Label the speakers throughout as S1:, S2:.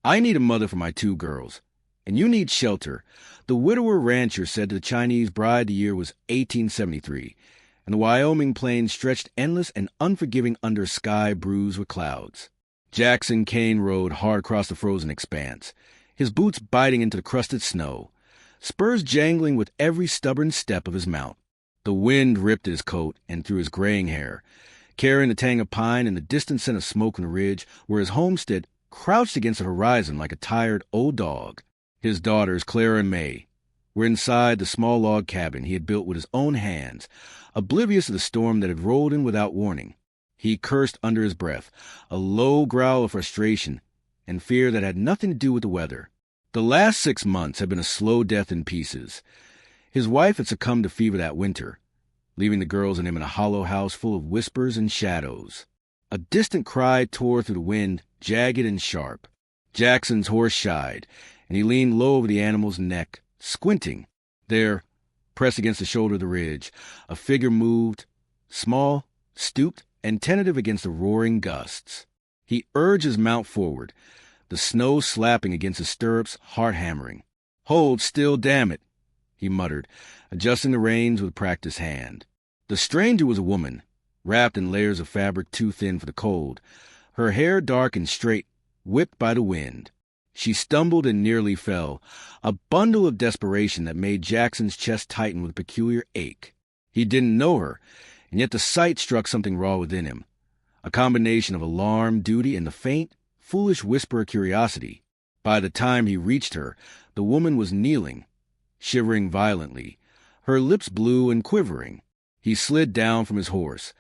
S1: I need a mother for my 2 girls, and you need shelter. The widower rancher said the Chinese bride the year was 1873, and the Wyoming plains stretched endless and unforgiving under a sky bruised with clouds. Jackson Kane rode hard across the frozen expanse, his boots biting into the crusted snow, spurs jangling with every stubborn step of his mount. The wind ripped at his coat and through his graying hair, carrying the tang of pine and the distant scent of smoke on the ridge where his homestead crouched against the horizon like a tired old dog. His daughters, Clara and May, were inside the small log cabin he had built with his own hands, oblivious of the storm that had rolled in without warning. He cursed under his breath, a low growl of frustration and fear that had nothing to do with the weather. The last 6 months had been a slow death in pieces. His wife had succumbed to fever that winter, leaving the girls and him in a hollow house full of whispers and shadows. A distant cry tore through the wind, jagged and sharp. Jackson's horse shied, and he leaned low over the animal's neck, squinting. There, pressed against the shoulder of the ridge, a figure moved, small, stooped, and tentative against the roaring gusts. He urged his mount forward, the snow slapping against his stirrups, heart hammering. "Hold still, damn it," he muttered, adjusting the reins with a practiced hand. The stranger was a woman, wrapped in layers of fabric too thin for the cold, her hair dark and straight, whipped by the wind. She stumbled and nearly fell, a bundle of desperation that made Jackson's chest tighten with a peculiar ache. He didn't know her, and yet the sight struck something raw within him, a combination of alarm, duty, and the faint, foolish whisper of curiosity. By the time he reached her, the woman was kneeling, shivering violently, her lips blue and quivering. He slid down from his horse,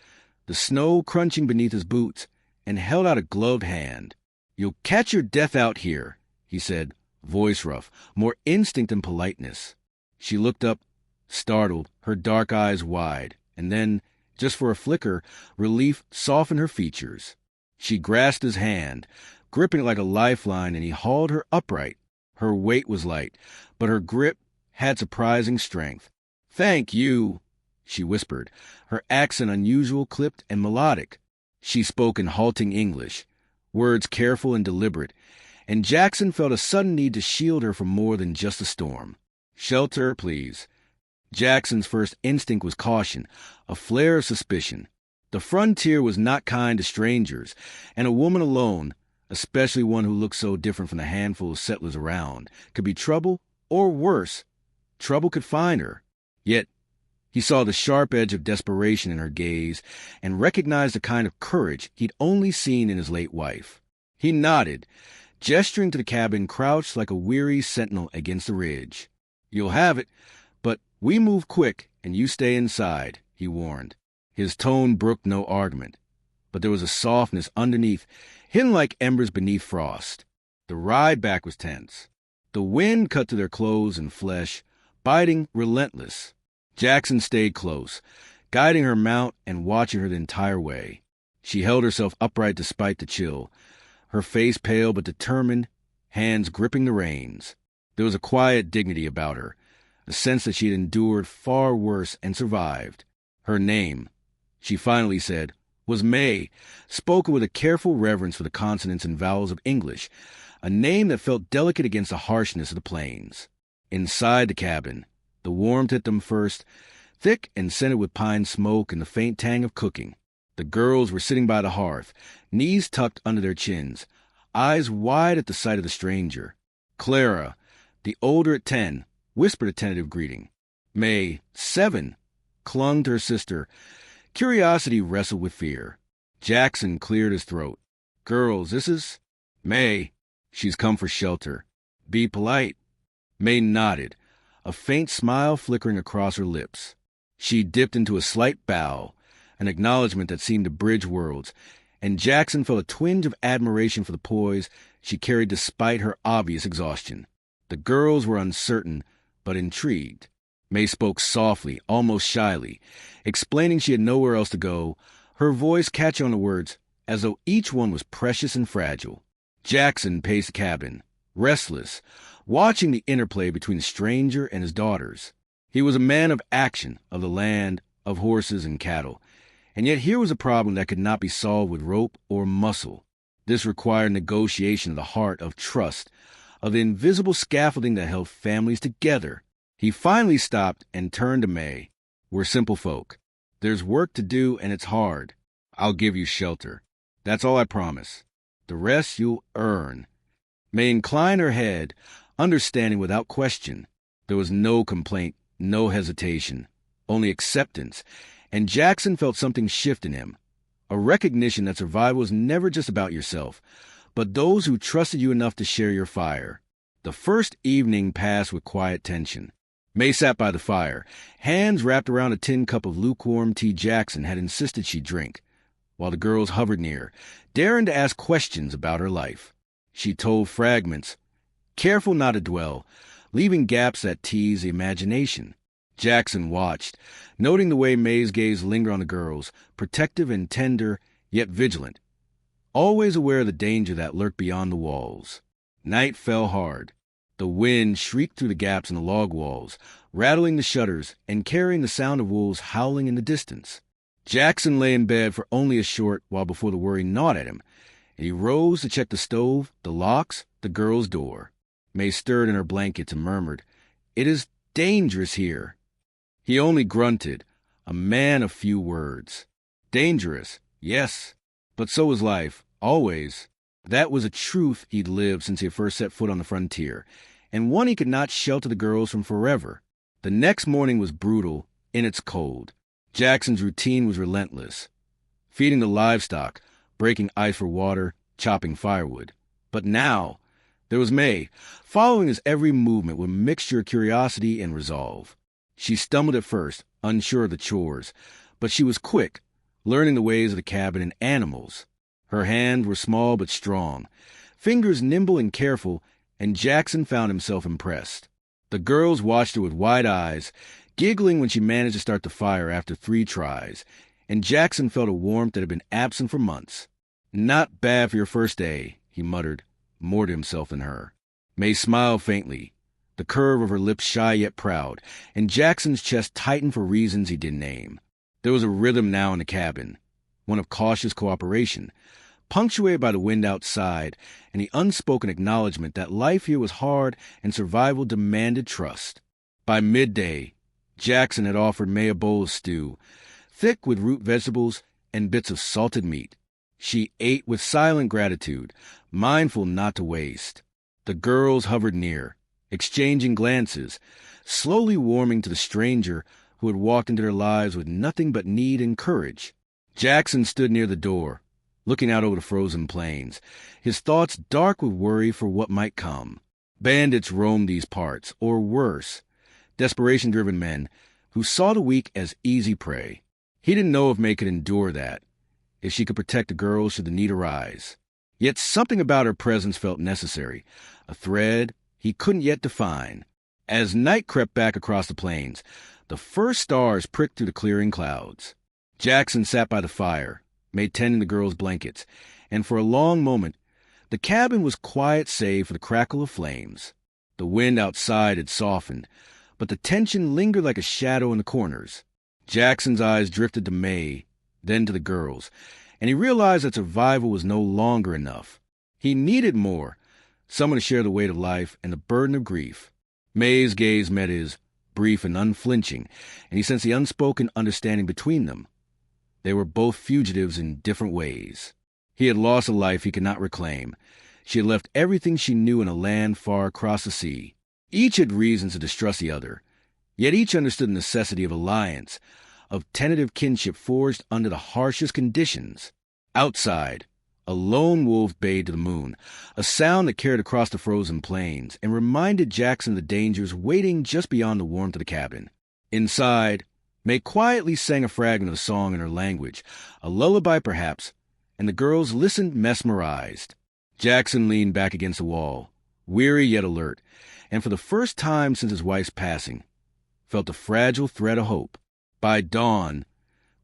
S1: the snow crunching beneath his boots, and held out a gloved hand. "You'll catch your death out here," he said, voice rough, more instinct than politeness. She looked up, startled, her dark eyes wide, and then, just for a flicker, relief softened her features. She grasped his hand, gripping it like a lifeline, and he hauled her upright. Her weight was light, but her grip had surprising strength. "Thank you," she whispered, her accent unusual, clipped, and melodic. She spoke in halting English, words careful and deliberate, and Jackson felt a sudden need to shield her from more than just a storm. "Shelter, please." Jackson's first instinct was caution, a flare of suspicion. The frontier was not kind to strangers, and a woman alone, especially one who looked so different from the handful of settlers around, could be trouble, or worse, trouble could find her. Yet he saw the sharp edge of desperation in her gaze and recognized the kind of courage he'd only seen in his late wife. He nodded, gesturing to the cabin crouched like a weary sentinel against the ridge. "You'll have it, but we move quick and you stay inside," he warned. His tone brooked no argument, but there was a softness underneath, hidden like embers beneath frost. The ride back was tense. The wind cut through their clothes and flesh, biting, relentless. Jackson stayed close, guiding her mount and watching her the entire way. She held herself upright despite the chill, her face pale but determined, hands gripping the reins. There was a quiet dignity about her, a sense that she had endured far worse and survived. Her name, she finally said, was May, spoken with a careful reverence for the consonants and vowels of English, a name that felt delicate against the harshness of the plains. Inside the cabin, the warmth hit them first, thick and scented with pine smoke and the faint tang of cooking. The girls were sitting by the hearth, knees tucked under their chins, eyes wide at the sight of the stranger. Clara, the older at 10, whispered a tentative greeting. May, 7, clung to her sister. Curiosity wrestled with fear. Jackson cleared his throat. "Girls, this is May. She's come for shelter. Be polite." May nodded, a faint smile flickering across her lips. She dipped into a slight bow, an acknowledgement that seemed to bridge worlds, and Jackson felt a twinge of admiration for the poise she carried despite her obvious exhaustion. The girls were uncertain, but intrigued. May spoke softly, almost shyly, explaining she had nowhere else to go, her voice catching on the words as though each one was precious and fragile. Jackson paced the cabin, restless, watching the interplay between the stranger and his daughters. He was a man of action, of the land, of horses and cattle, and yet here was a problem that could not be solved with rope or muscle. This required negotiation of the heart, of trust, of the invisible scaffolding that held families together. He finally stopped and turned to May. "We're simple folk. There's work to do, and it's hard. I'll give you shelter. That's all I promise. The rest you'll earn." May inclined her head, understanding without question. There was no complaint, no hesitation, only acceptance, and Jackson felt something shift in him, a recognition that survival is never just about yourself, but those who trusted you enough to share your fire. The first evening passed with quiet tension. May sat by the fire, hands wrapped around a tin cup of lukewarm tea Jackson had insisted she drink, while the girls hovered near, daring to ask questions about her life. She told fragments, careful not to dwell, leaving gaps that teased the imagination. Jackson watched, noting the way May's gaze lingered on the girls, protective and tender, yet vigilant, always aware of the danger that lurked beyond the walls. Night fell hard. The wind shrieked through the gaps in the log walls, rattling the shutters and carrying the sound of wolves howling in the distance. Jackson lay in bed for only a short while before the worry gnawed at him, and he rose to check the stove, the locks, the girl's door. May stirred in her blankets and murmured, "It is dangerous here." He only grunted, a man of few words. Dangerous, yes, but so was life, always. That was a truth he'd lived since he had first set foot on the frontier, and one he could not shelter the girls from forever. The next morning was brutal in its cold. Jackson's routine was relentless. Feeding the livestock, breaking ice for water, chopping firewood. But now, there was May, following his every movement with a mixture of curiosity and resolve. She stumbled at first, unsure of the chores, but she was quick, learning the ways of the cabin and animals. Her hands were small but strong, fingers nimble and careful, and Jackson found himself impressed. The girls watched her with wide eyes, giggling when she managed to start the fire after 3 tries, and Jackson felt a warmth that had been absent for months. "Not bad for your first day," he muttered, more to himself than her. May smiled faintly, the curve of her lips shy yet proud, and Jackson's chest tightened for reasons he didn't name. There was a rhythm now in the cabin, one of cautious cooperation, punctuated by the wind outside and the unspoken acknowledgement that life here was hard and survival demanded trust. By midday, Jackson had offered May a bowl of stew, thick with root vegetables and bits of salted meat. She ate with silent gratitude, mindful not to waste. The girls hovered near, exchanging glances, slowly warming to the stranger who had walked into their lives with nothing but need and courage. Jackson stood near the door, looking out over the frozen plains, his thoughts dark with worry for what might come. Bandits roamed these parts, or worse, desperation-driven men who saw the weak as easy prey. He didn't know if May could endure that, if she could protect the girls should the need arise. Yet something about her presence felt necessary, a thread he couldn't yet define. As night crept back across the plains, the first stars pricked through the clearing clouds. Jackson sat by the fire, May tending the girls' blankets, and for a long moment, the cabin was quiet save for the crackle of flames. The wind outside had softened, but the tension lingered like a shadow in the corners. Jackson's eyes drifted to May, then to the girls, and he realized that survival was no longer enough. He needed more, someone to share the weight of life and the burden of grief. May's gaze met his, brief and unflinching, and he sensed the unspoken understanding between them. They were both fugitives in different ways. He had lost a life he could not reclaim. She had left everything she knew in a land far across the sea. Each had reasons to distrust the other, yet each understood the necessity of alliance, of tentative kinship forged under the harshest conditions. Outside, a lone wolf bayed to the moon, a sound that carried across the frozen plains and reminded Jackson of the dangers waiting just beyond the warmth of the cabin. Inside, May quietly sang a fragment of a song in her language, a lullaby perhaps, and the girls listened mesmerized. Jackson leaned back against the wall, weary yet alert, and for the first time since his wife's passing, felt a fragile thread of hope. By dawn,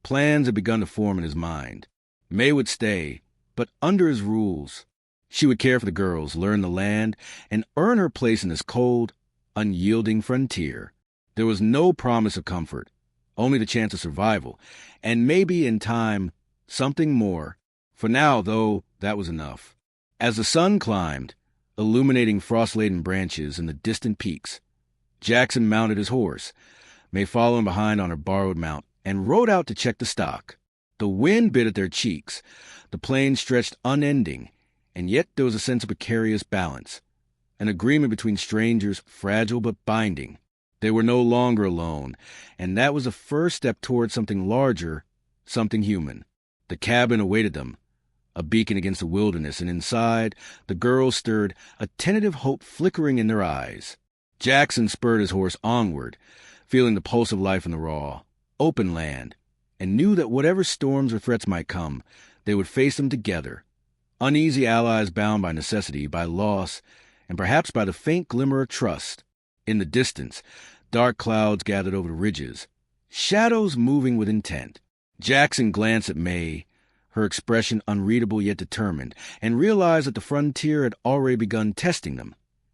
S1: plans had begun to form in his mind. May would stay, but under his rules. She would care for the girls, learn the land, and earn her place in this cold, unyielding frontier. There was no promise of comfort, only the chance of survival, and maybe, in time, something more. For now, though, That was enough. As the sun climbed, illuminating frost-laden branches and the distant peaks, Jackson mounted his horse, May following behind on her borrowed mount, and rode out to check the stock. The wind bit at their cheeks, the plain stretched unending, and yet there was a sense of precarious balance, an agreement between strangers, fragile but binding. They were no longer alone, and that was the first step towards something larger, something human. The cabin awaited them, a beacon against the wilderness, and inside, the girls stirred, a tentative hope flickering in their eyes. Jackson spurred his horse onward, feeling the pulse of life in the raw, open land, and knew that whatever storms or threats might come, they would face them together, uneasy allies bound by necessity, by loss, and perhaps by the faint glimmer of trust. In the distance, dark clouds gathered over the ridges, shadows moving with intent. Jackson glanced at May, her expression unreadable yet determined, and realized that the frontier had already begun testing them,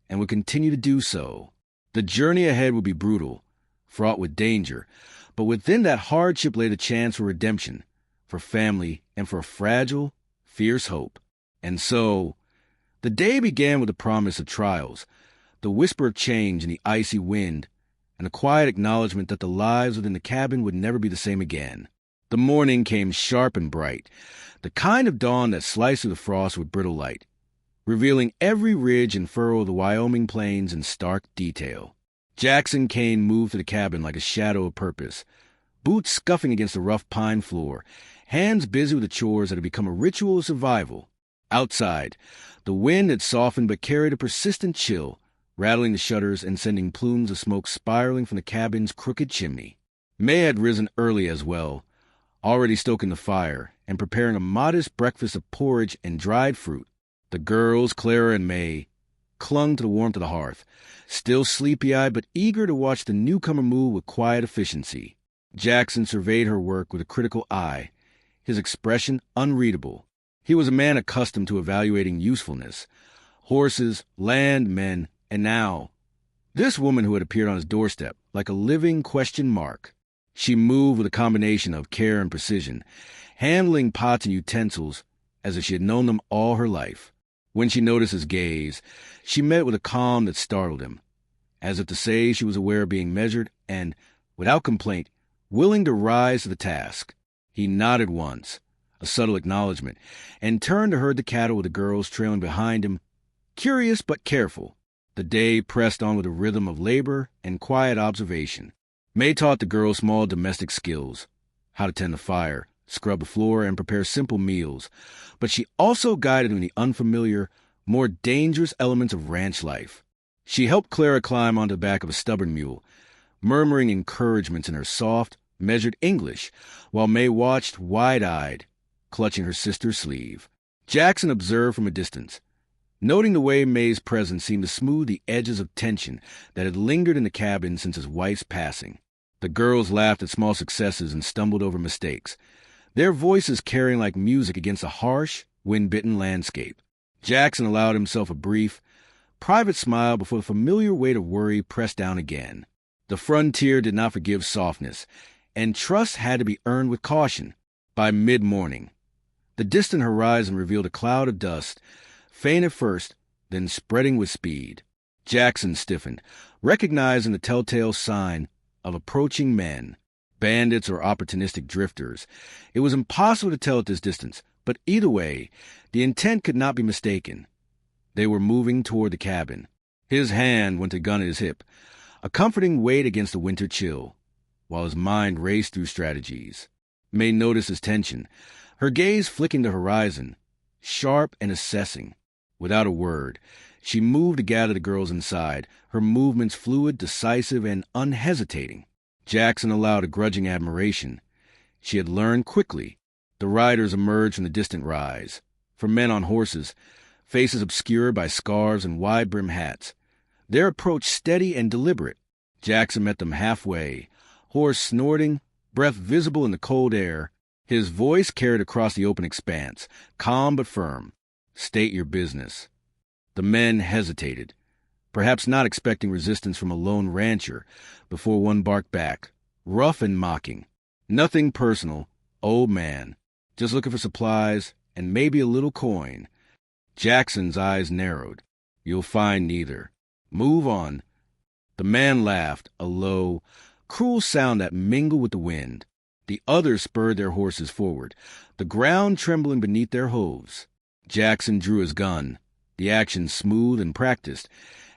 S1: and would continue to do so. The journey ahead would be brutal, fraught with danger, but within that hardship lay the chance for redemption, for family, and for a fragile, fierce hope. And so, the day began with the promise of trials, the whisper of change in the icy wind, and a quiet acknowledgement that the lives within the cabin would never be the same again. The morning came sharp and bright, the kind of dawn that sliced through the frost with brittle light, revealing every ridge and furrow of the Wyoming plains in stark detail. Jackson Kane moved to the cabin like a shadow of purpose, boots scuffing against the rough pine floor, hands busy with the chores that had become a ritual of survival. Outside, the wind had softened but carried a persistent chill, rattling the shutters and sending plumes of smoke spiraling from the cabin's crooked chimney. May had risen early as well, already stoking the fire and preparing a modest breakfast of porridge and dried fruit. The girls, Clara and May, clung to the warmth of the hearth, still sleepy-eyed but eager to watch the newcomer move with quiet efficiency. Jackson surveyed her work with a critical eye, his expression unreadable. He was a man accustomed to evaluating usefulness, horses, land, men, and now, this woman who had appeared on his doorstep like a living question mark. She moved with a combination of care and precision, handling pots and utensils as if she had known them all her life. When she noticed his gaze, she met with a calm that startled him, as if to say she was aware of being measured and, without complaint, willing to rise to the task. He nodded once, a subtle acknowledgement, and turned to herd the cattle with the girls trailing behind him, curious but careful. The day pressed on with a rhythm of labor and quiet observation. May taught the girls small domestic skills, how to tend the fire, scrub the floor, and prepare simple meals, but she also guided them in the unfamiliar, more dangerous elements of ranch life. She helped Clara climb onto the back of a stubborn mule, murmuring encouragements in her soft, measured English, while May watched wide-eyed, clutching her sister's sleeve. Jackson observed from a distance, noting the way May's presence seemed to smooth the edges of tension that had lingered in the cabin since his wife's passing. The girls laughed at small successes and stumbled over mistakes, their voices carrying like music against a harsh, wind-bitten landscape. Jackson allowed himself a brief, private smile before the familiar weight of worry pressed down again. The frontier did not forgive softness, and trust had to be earned with caution. By mid-morning, the distant horizon revealed a cloud of dust, faint at first, then spreading with speed. Jackson stiffened, recognizing the telltale sign of approaching men, bandits or opportunistic drifters. It was impossible to tell at this distance, but either way, the intent could not be mistaken. They were moving toward the cabin. His hand went to gun at his hip, a comforting weight against the winter chill, while his mind raced through strategies. May noticed his tension, her gaze flicking the horizon, sharp and assessing. Without a word, she moved to gather the girls inside, her movements fluid, decisive, and unhesitating. Jackson allowed a grudging admiration. She had learned quickly. The riders emerged from the distant rise. For men on horses, faces obscured by scarves and wide-brimmed hats, their approach steady and deliberate. Jackson met them halfway, horse snorting, breath visible in the cold air. His voice carried across the open expanse, calm but firm. "State your business." The men hesitated, perhaps not expecting resistance from a lone rancher, before one barked back, rough and mocking. "Nothing personal, old man. Just looking for supplies and maybe a little coin. Jackson's eyes narrowed. You'll find neither. Move on. The man laughed, a low, cruel sound that mingled with the wind. The others spurred their horses forward, the ground trembling beneath their hooves. Jackson drew his gun, the action smooth and practiced,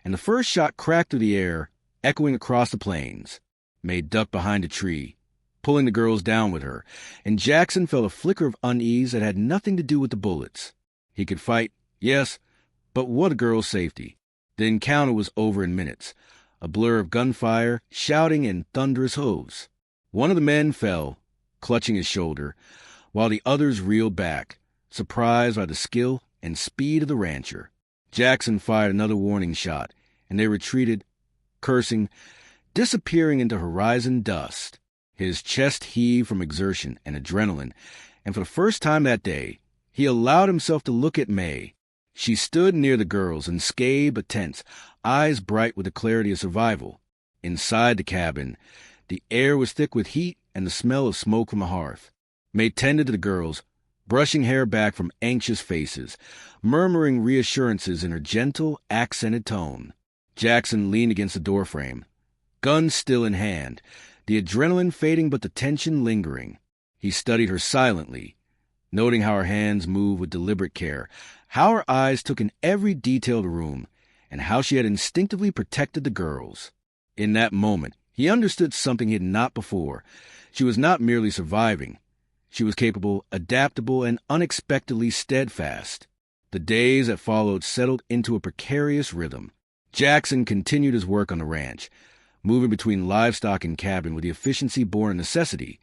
S1: and the first shot cracked through the air, echoing across the plains. May ducked behind a tree, pulling the girls down with her, and Jackson felt a flicker of unease that had nothing to do with the bullets. He could fight, yes, but what a girl's safety? The encounter was over in minutes, a blur of gunfire, shouting, and thunderous hooves. One of the men fell, clutching his shoulder, while the others reeled back, surprised by the skill and speed of the rancher. Jackson fired another warning shot, and they retreated, cursing, disappearing into horizon dust. His chest heaved from exertion and adrenaline, and for the first time that day, he allowed himself to look at May. She stood near the girls, unscathed but tense, eyes bright with the clarity of survival. Inside the cabin, the air was thick with heat and the smell of smoke from a hearth. May tended to the girls, brushing hair back from anxious faces, murmuring reassurances in her gentle, accented tone. Jackson leaned against the doorframe, gun still in hand, the adrenaline fading but the tension lingering. He studied her silently, noting how her hands moved with deliberate care, how her eyes took in every detail of the room, and how she had instinctively protected the girls. In that moment, he understood something he had not before. She was not merely surviving. She was capable, adaptable, and unexpectedly steadfast. The days that followed settled into a precarious rhythm. Jackson continued his work on the ranch, moving between livestock and cabin with the efficiency born of necessity,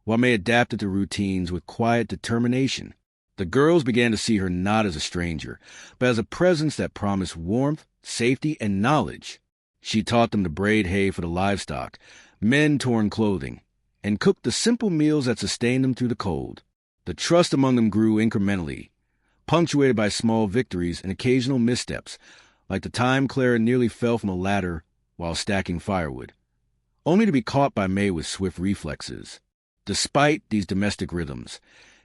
S1: while May adapted to routines with quiet determination. The girls began to see her not as a stranger, but as a presence that promised warmth, safety, and knowledge. She taught them to braid hay for the livestock, mend torn clothing, and cook the simple meals that sustained them through the cold. The trust among them grew incrementally, punctuated by small victories and occasional missteps, like the time Clara nearly fell from a ladder while stacking firewood, only to be caught by May with swift reflexes. Despite these domestic rhythms,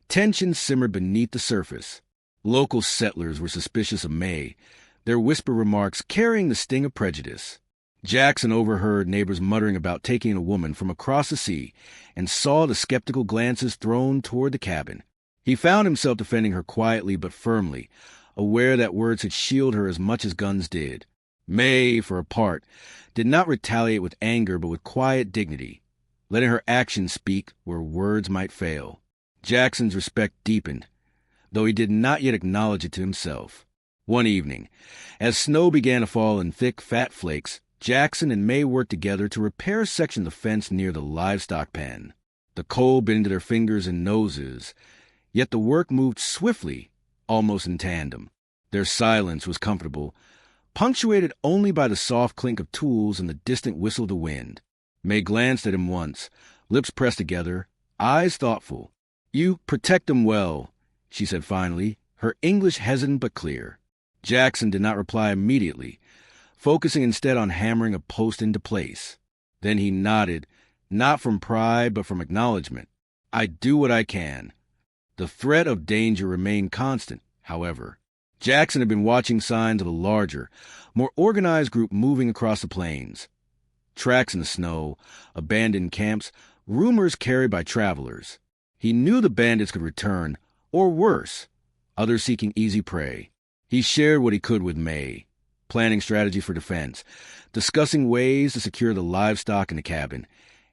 S1: tension simmered beneath the surface. Local settlers were suspicious of May, their whispered remarks carrying the sting of prejudice. Jackson overheard neighbors muttering about taking a woman from across the sea and saw the skeptical glances thrown toward the cabin. He found himself defending her quietly but firmly, aware that words had shielded her as much as guns did. May, for her part, did not retaliate with anger but with quiet dignity, letting her actions speak where words might fail. Jackson's respect deepened, though he did not yet acknowledge it to himself. One evening, as snow began to fall in thick, fat flakes, Jackson and May worked together to repair a section of the fence near the livestock pen. The cold bit into their fingers and noses, yet the work moved swiftly, almost in tandem. Their silence was comfortable, punctuated only by the soft clink of tools and the distant whistle of the wind. May glanced at him once, lips pressed together, eyes thoughtful. "You protect them well," she said finally, her English hesitant but clear. Jackson did not reply immediately, focusing instead on hammering a post into place. Then he nodded, not from pride but from acknowledgment. "I do what I can." The threat of danger remained constant, however. Jackson had been watching signs of a larger, more organized group moving across the plains. Tracks in the snow, abandoned camps, rumors carried by travelers. He knew the bandits could return, or worse, others seeking easy prey. He shared what he could with May, planning strategy for defense, discussing ways to secure the livestock in the cabin,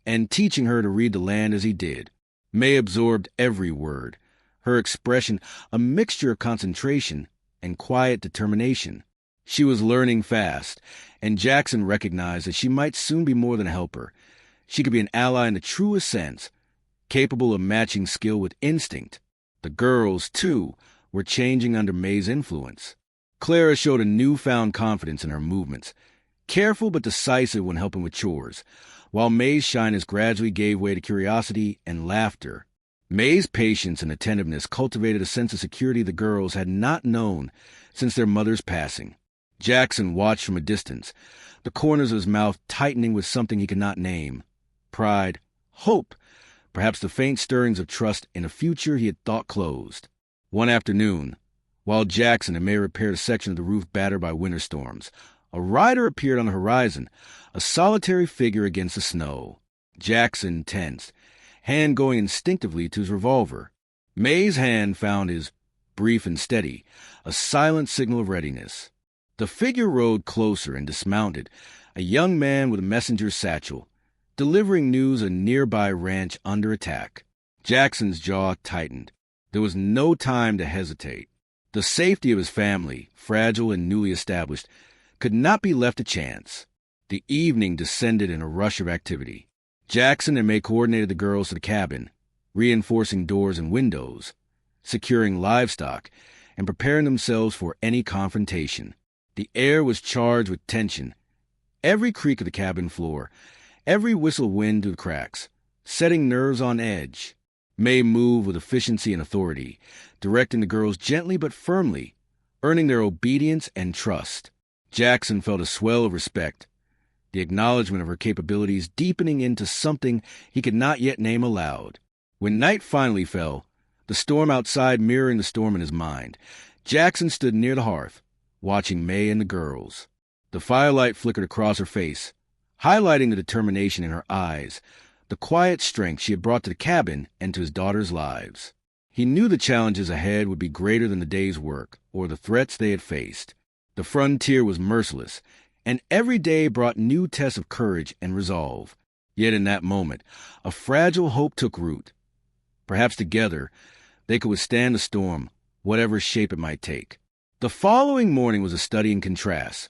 S1: and teaching her to read the land as he did. May absorbed every word, her expression a mixture of concentration and quiet determination. She was learning fast, and Jackson recognized that she might soon be more than a helper. She could be an ally in the truest sense, capable of matching skill with instinct. The girls, too, were changing under May's influence. Clara showed a newfound confidence in her movements, careful but decisive when helping with chores, while May's shyness gradually gave way to curiosity and laughter. May's patience and attentiveness cultivated a sense of security the girls had not known since their mother's passing. Jackson watched from a distance, the corners of his mouth tightening with something he could not name. Pride, hope, perhaps the faint stirrings of trust in a future he had thought closed. One afternoon, while Jackson and May repaired a section of the roof battered by winter storms, a rider appeared on the horizon, a solitary figure against the snow. Jackson tensed, hand going instinctively to his revolver. May's hand found his, brief and steady, a silent signal of readiness. The figure rode closer and dismounted, a young man with a messenger's satchel, delivering news of a nearby ranch under attack. Jackson's jaw tightened. There was no time to hesitate. The safety of his family, fragile and newly established, could not be left to chance. The evening descended in a rush of activity. Jackson and May coordinated the girls to the cabin, reinforcing doors and windows, securing livestock, and preparing themselves for any confrontation. The air was charged with tension. Every creak of the cabin floor, every whistle of wind through the cracks, setting nerves on edge. May moved with efficiency and authority, directing the girls gently but firmly, earning their obedience and trust. Jackson felt a swell of respect, the acknowledgement of her capabilities deepening into something he could not yet name aloud. When night finally fell, the storm outside mirroring the storm in his mind, Jackson stood near the hearth, watching May and the girls. The firelight flickered across her face, highlighting the determination in her eyes, the quiet strength she had brought to the cabin and to his daughters' lives. He knew the challenges ahead would be greater than the day's work or the threats they had faced. The frontier was merciless, and every day brought new tests of courage and resolve. Yet in that moment, a fragile hope took root. Perhaps together, they could withstand the storm, whatever shape it might take. The following morning was a study in contrast.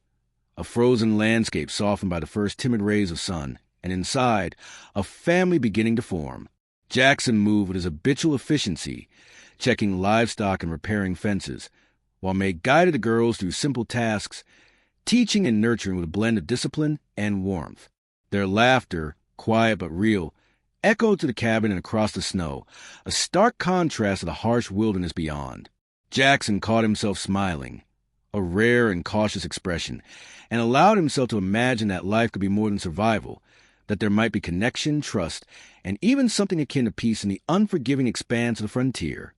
S1: A frozen landscape softened by the first timid rays of sun, and inside, a family beginning to form. Jackson moved with his habitual efficiency, checking livestock and repairing fences, while May guided the girls through simple tasks, teaching and nurturing with a blend of discipline and warmth. Their laughter, quiet but real, echoed to the cabin and across the snow, a stark contrast to the harsh wilderness beyond. Jackson caught himself smiling, a rare and cautious expression, and allowed himself to imagine that life could be more than survival, that there might be connection, trust, and even something akin to peace in the unforgiving expanse of the frontier.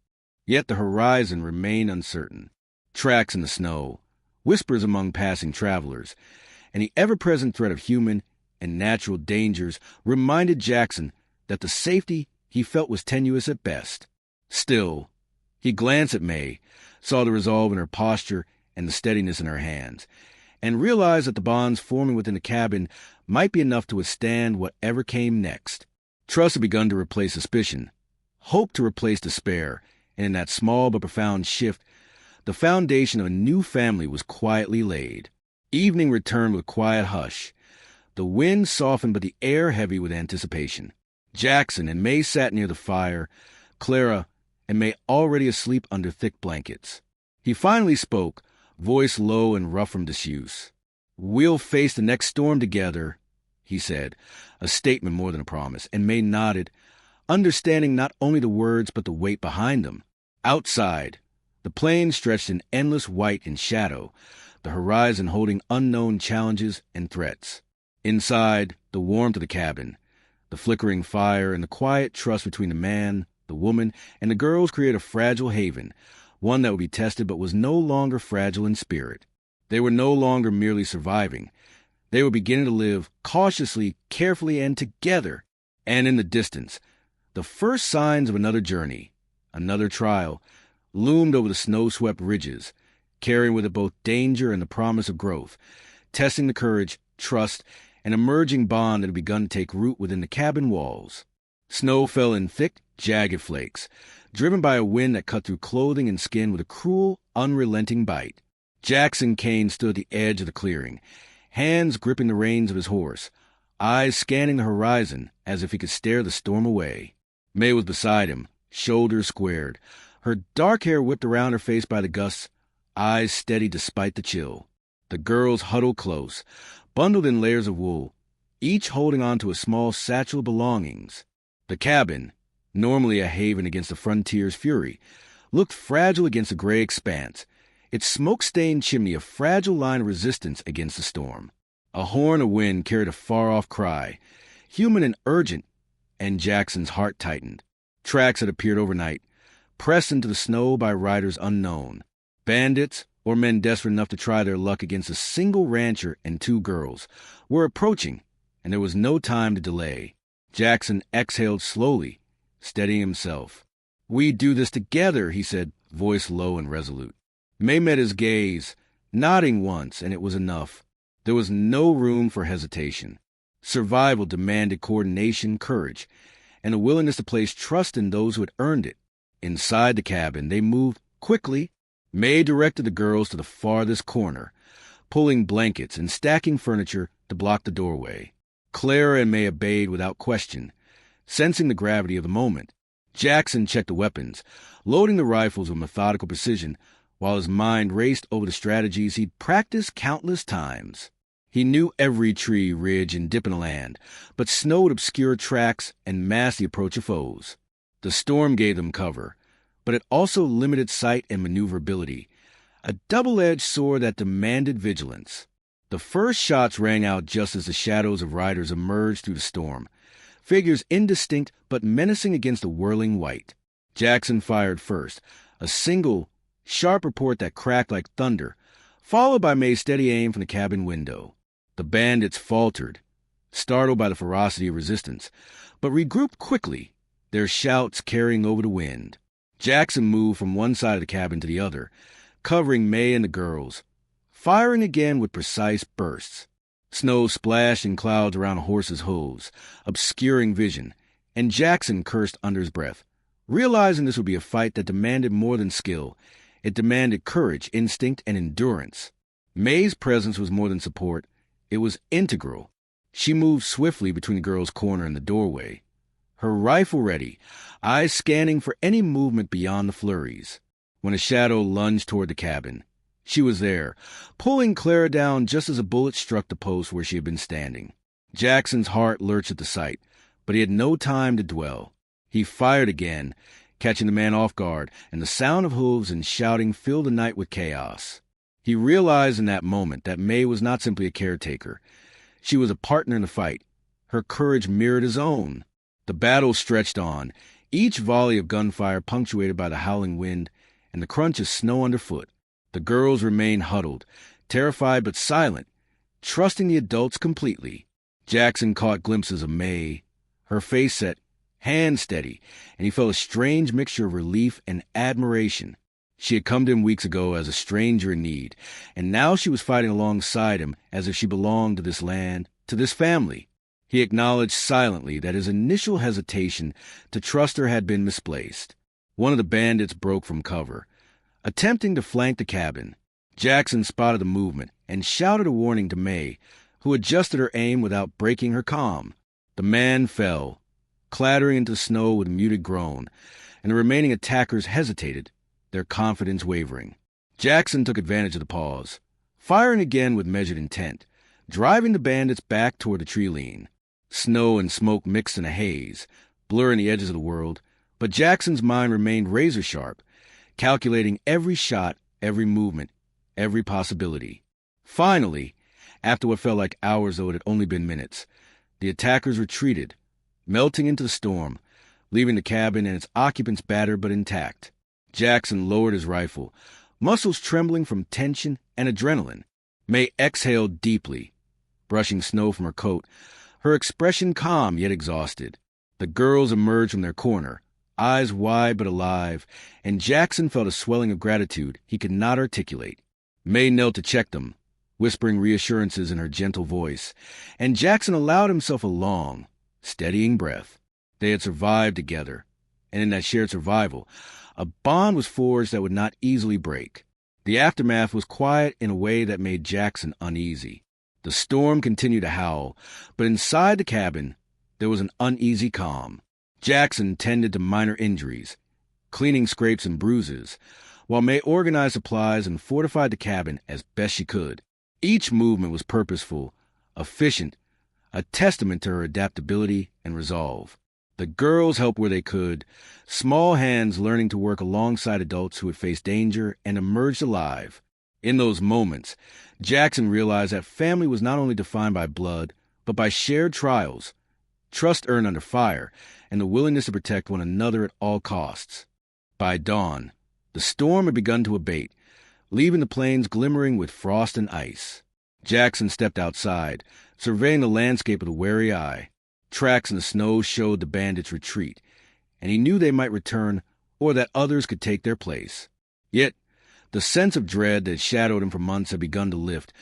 S1: Yet the horizon remained uncertain. Tracks in the snow, whispers among passing travelers, and the ever-present threat of human and natural dangers reminded Jackson that the safety he felt was tenuous at best. Still, he glanced at May, saw the resolve in her posture and the steadiness in her hands, and realized that the bonds forming within the cabin might be enough to withstand whatever came next. Trust had begun to replace suspicion, hope to replace despair, and in that small but profound shift, the foundation of a new family was quietly laid. Evening returned with quiet hush. The wind softened, but the air heavy with anticipation. Jackson and May sat near the fire, Clara and May already asleep under thick blankets. He finally spoke, voice low and rough from disuse. "We'll face the next storm together," he said, a statement more than a promise, and May nodded, understanding not only the words but the weight behind them. Outside, the plain stretched in endless white and shadow, the horizon holding unknown challenges and threats. Inside, the warmth of the cabin, the flickering fire, and the quiet trust between the man, the woman, and the girls created a fragile haven, one that would be tested but was no longer fragile in spirit. They were no longer merely surviving. They were beginning to live cautiously, carefully, and together. And in the distance, the first signs of another journey, another trial, loomed over the snow-swept ridges, carrying with it both danger and the promise of growth, testing the courage, trust, and emerging bond that had begun to take root within the cabin walls. Snow fell in thick, jagged flakes, driven by a wind that cut through clothing and skin with a cruel, unrelenting bite. Jackson Kane stood at the edge of the clearing, hands gripping the reins of his horse, eyes scanning the horizon as if he could stare the storm away. May was beside him, shoulders squared, her dark hair whipped around her face by the gusts, eyes steady despite the chill. The girls huddled close, bundled in layers of wool, each holding on to a small satchel of belongings. The cabin, normally a haven against the frontier's fury, looked fragile against the gray expanse, its smoke-stained chimney a fragile line of resistance against the storm. A horn of wind carried a far-off cry, human and urgent, and Jackson's heart tightened. Tracks had appeared overnight, pressed into the snow by riders unknown. Bandits, or men desperate enough to try their luck against a single rancher and 2 girls, were approaching, and there was no time to delay. Jackson exhaled slowly, steadying himself. "We do this together," he said, voice low and resolute. May met his gaze, nodding once, and it was enough. There was no room for hesitation. Survival demanded coordination, courage, and a willingness to place trust in those who had earned it. Inside the cabin, they moved quickly. May directed the girls to the farthest corner, pulling blankets and stacking furniture to block the doorway. Clara and May obeyed without question, sensing the gravity of the moment. Jackson checked the weapons, loading the rifles with methodical precision, while his mind raced over the strategies he'd practiced countless times. He knew every tree, ridge, and dip in the land, but snow would obscure tracks and mask the approach of foes. The storm gave them cover, but it also limited sight and maneuverability, a double-edged sword that demanded vigilance. The first shots rang out just as the shadows of riders emerged through the storm, figures indistinct but menacing against the whirling white. Jackson fired first, a single, sharp report that cracked like thunder, followed by May's steady aim from the cabin window. The bandits faltered, startled by the ferocity of resistance, but regrouped quickly, their shouts carrying over the wind. Jackson moved from one side of the cabin to the other, covering May and the girls, firing again with precise bursts. Snow splashed in clouds around a horse's hooves, obscuring vision, and Jackson cursed under his breath. Realizing this would be a fight that demanded more than skill, it demanded courage, instinct, and endurance. May's presence was more than support. It was integral. She moved swiftly between the girls' corner and the doorway, her rifle ready, eyes scanning for any movement beyond the flurries. When a shadow lunged toward the cabin, she was there, pulling Clara down just as a bullet struck the post where she had been standing. Jackson's heart lurched at the sight, but he had no time to dwell. He fired again, catching the man off guard, and the sound of hooves and shouting filled the night with chaos. He realized in that moment that May was not simply a caretaker. She was a partner in the fight. Her courage mirrored his own. The battle stretched on, each volley of gunfire punctuated by the howling wind and the crunch of snow underfoot. The girls remained huddled, terrified but silent, trusting the adults completely. Jackson caught glimpses of May, her face set, hands steady, and he felt a strange mixture of relief and admiration. She had come to him weeks ago as a stranger in need, and now she was fighting alongside him as if she belonged to this land, to this family. He acknowledged silently that his initial hesitation to trust her had been misplaced. One of the bandits broke from cover, attempting to flank the cabin. Jackson spotted the movement and shouted a warning to May, who adjusted her aim without breaking her calm. The man fell, clattering into the snow with a muted groan, and the remaining attackers hesitated, their confidence wavering. Jackson took advantage of the pause, firing again with measured intent, driving the bandits back toward the tree lean. Snow and smoke mixed in a haze, blurring the edges of the world, but Jackson's mind remained razor-sharp, calculating every shot, every movement, every possibility. Finally, after what felt like hours though it had only been minutes, the attackers retreated, melting into the storm, leaving the cabin and its occupants battered but intact. Jackson lowered his rifle, muscles trembling from tension and adrenaline. May exhaled deeply, brushing snow from her coat, her expression calm yet exhausted. The girls emerged from their corner, eyes wide but alive, and Jackson felt a swelling of gratitude he could not articulate. May knelt to check them, whispering reassurances in her gentle voice, and Jackson allowed himself a long, steadying breath. They had survived together, and in that shared survival, a bond was forged that would not easily break. The aftermath was quiet in a way that made Jackson uneasy. The storm continued to howl, but inside the cabin, there was an uneasy calm. Jackson tended to minor injuries, cleaning scrapes and bruises, while May organized supplies and fortified the cabin as best she could. Each movement was purposeful, efficient, a testament to her adaptability and resolve. The girls helped where they could, small hands learning to work alongside adults who had faced danger and emerged alive. In those moments, Jackson realized that family was not only defined by blood, but by shared trials, trust earned under fire, and the willingness to protect one another at all costs. By dawn, the storm had begun to abate, leaving the plains glimmering with frost and ice. Jackson stepped outside, surveying the landscape with a wary eye. Tracks in the snow showed the bandits' retreat, and he knew they might return or that others could take their place. Yet, the sense of dread that shadowed him for months had begun to lift,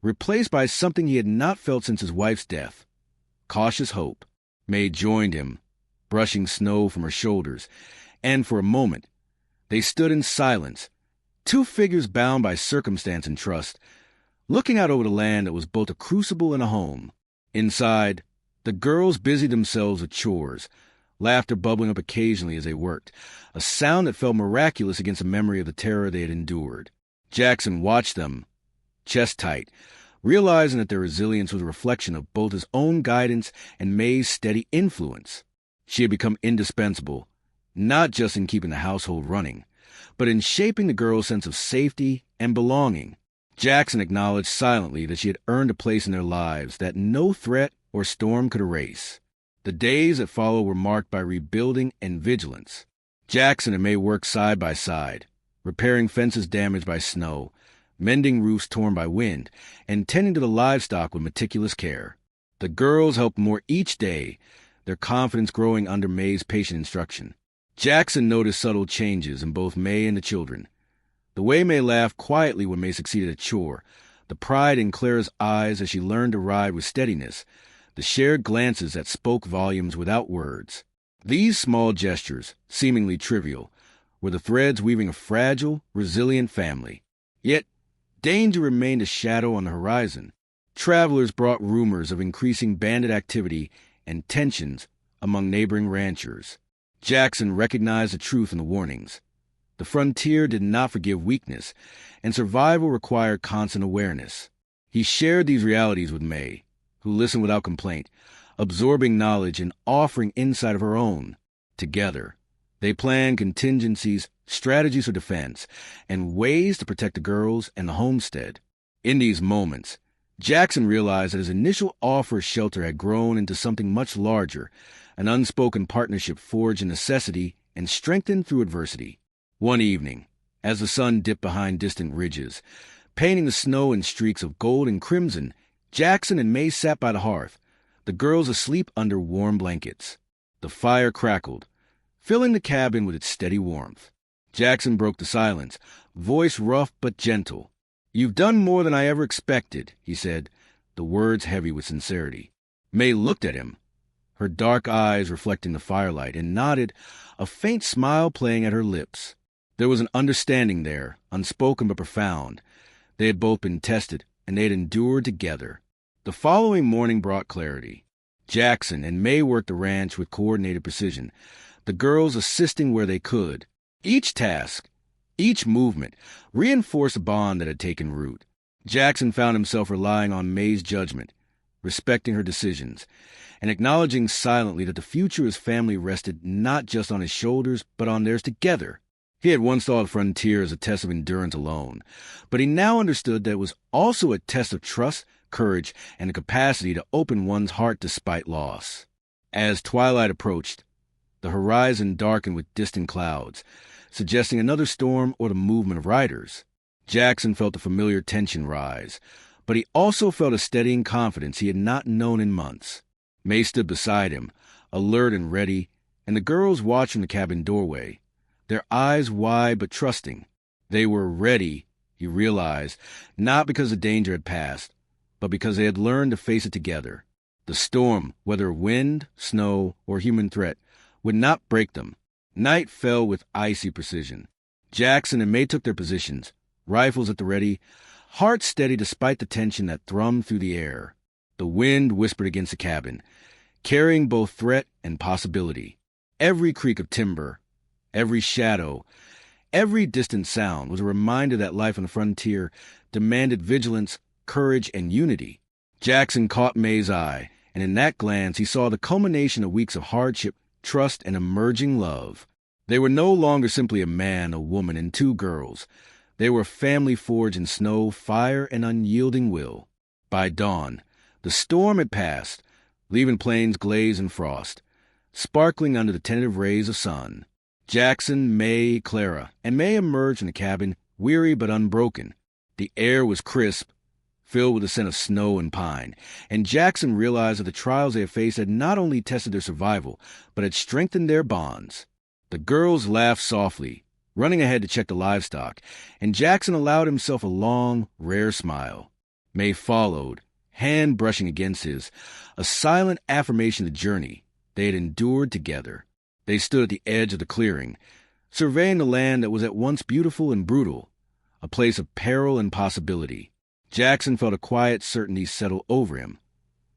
S1: replaced by something he had not felt since his wife's death. Cautious hope. May joined him, brushing snow from her shoulders, and for a moment, they stood in silence, two figures bound by circumstance and trust, looking out over the land that was both a crucible and a home. Inside, the girls busied themselves with chores, laughter bubbling up occasionally as they worked, a sound that felt miraculous against the memory of the terror they had endured. Jackson watched them, chest tight, realizing that their resilience was a reflection of both his own guidance and May's steady influence. She had become indispensable, not just in keeping the household running, but in shaping the girls' sense of safety and belonging. Jackson acknowledged silently that she had earned a place in their lives that no threat or storm could erase. The days that followed were marked by rebuilding and vigilance. Jackson and May worked side by side, repairing fences damaged by snow, mending roofs torn by wind, and tending to the livestock with meticulous care. The girls helped more each day, their confidence growing under May's patient instruction. Jackson noticed subtle changes in both May and the children. The way May laughed quietly when May succeeded at a chore, the pride in Clara's eyes as she learned to ride with steadiness, the shared glances that spoke volumes without words. These small gestures, seemingly trivial, were the threads weaving a fragile, resilient family. Yet, danger remained a shadow on the horizon. Travelers brought rumors of increasing bandit activity and tensions among neighboring ranchers. Jackson recognized the truth in the warnings. The frontier did not forgive weakness, and survival required constant awareness. He shared these realities with May, who listened without complaint, absorbing knowledge and offering insight of her own. Together, they planned contingencies, strategies for defense, and ways to protect the girls and the homestead. In these moments, Jackson realized that his initial offer of shelter had grown into something much larger, an unspoken partnership forged in necessity and strengthened through adversity. One evening, as the sun dipped behind distant ridges, painting the snow in streaks of gold and crimson, Jackson and May sat by the hearth, the girls asleep under warm blankets. The fire crackled, filling the cabin with its steady warmth. Jackson broke the silence, voice rough but gentle. "You've done more than I ever expected," he said, the words heavy with sincerity. May looked at him, her dark eyes reflecting the firelight, and nodded, a faint smile playing at her lips. There was an understanding there, unspoken but profound. They had both been tested, and they had endured together. The following morning brought clarity. Jackson and May worked the ranch with coordinated precision, the girls assisting where they could. Each task, each movement, reinforced a bond that had taken root. Jackson found himself relying on May's judgment, respecting her decisions, and acknowledging silently that the future of his family rested not just on his shoulders, but on theirs together. He had once thought the frontier as a test of endurance alone, but he now understood that it was also a test of trust, courage, and the capacity to open one's heart despite loss. As twilight approached, the horizon darkened with distant clouds, suggesting another storm or the movement of riders. Jackson felt the familiar tension rise, but he also felt a steadying confidence he had not known in months. May stood beside him, alert and ready, and the girls watched from the cabin doorway, their eyes wide but trusting. They were ready, he realized, not because the danger had passed, but because they had learned to face it together. The storm, whether wind, snow, or human threat, would not break them. Night fell with icy precision. Jackson and May took their positions, rifles at the ready, hearts steady despite the tension that thrummed through the air. The wind whispered against the cabin, carrying both threat and possibility. Every creak of timber, every shadow, every distant sound was a reminder that life on the frontier demanded vigilance, courage, and unity. Jackson caught May's eye, and in that glance he saw the culmination of weeks of hardship, trust, and emerging love. They were no longer simply a man, a woman, and two girls. They were a family forged in snow, fire, and unyielding will. By dawn, the storm had passed, leaving plains glazed in frost, sparkling under the tentative rays of sun. Jackson, May, Clara, and May emerged from the cabin, weary but unbroken. The air was crisp, filled with the scent of snow and pine, and Jackson realized that the trials they had faced had not only tested their survival, but had strengthened their bonds. The girls laughed softly, running ahead to check the livestock, and Jackson allowed himself a long, rare smile. May followed, hand brushing against his, a silent affirmation of the journey they had endured together. They stood at the edge of the clearing, surveying the land that was at once beautiful and brutal, a place of peril and possibility. Jackson felt a quiet certainty settle over him.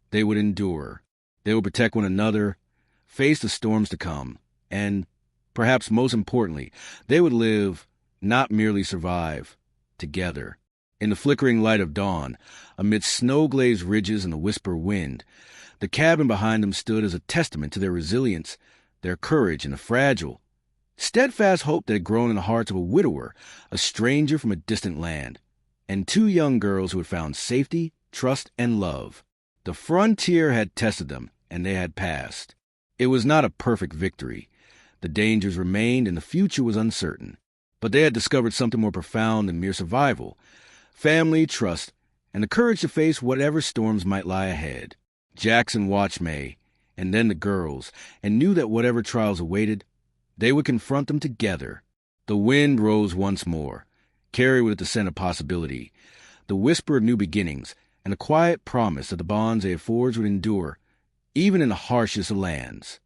S1: They would endure. They would protect one another, face the storms to come, and, perhaps most importantly, they would live, not merely survive, together. In the flickering light of dawn, amidst snow-glazed ridges and the whisper wind, the cabin behind them stood as a testament to their resilience, their courage, and the fragile, steadfast hope that had grown in the hearts of a widower, a stranger from a distant land, and two young girls who had found safety, trust, and love. The frontier had tested them, and they had passed. It was not a perfect victory. The dangers remained, and the future was uncertain. But they had discovered something more profound than mere survival: family, trust, and the courage to face whatever storms might lie ahead. Jackson watched May, and then the girls, and knew that whatever trials awaited, they would confront them together. The wind rose once more, carried with it the scent of possibility, the whisper of new beginnings, and the quiet promise that the bonds they had forged would endure, even in the harshest of lands.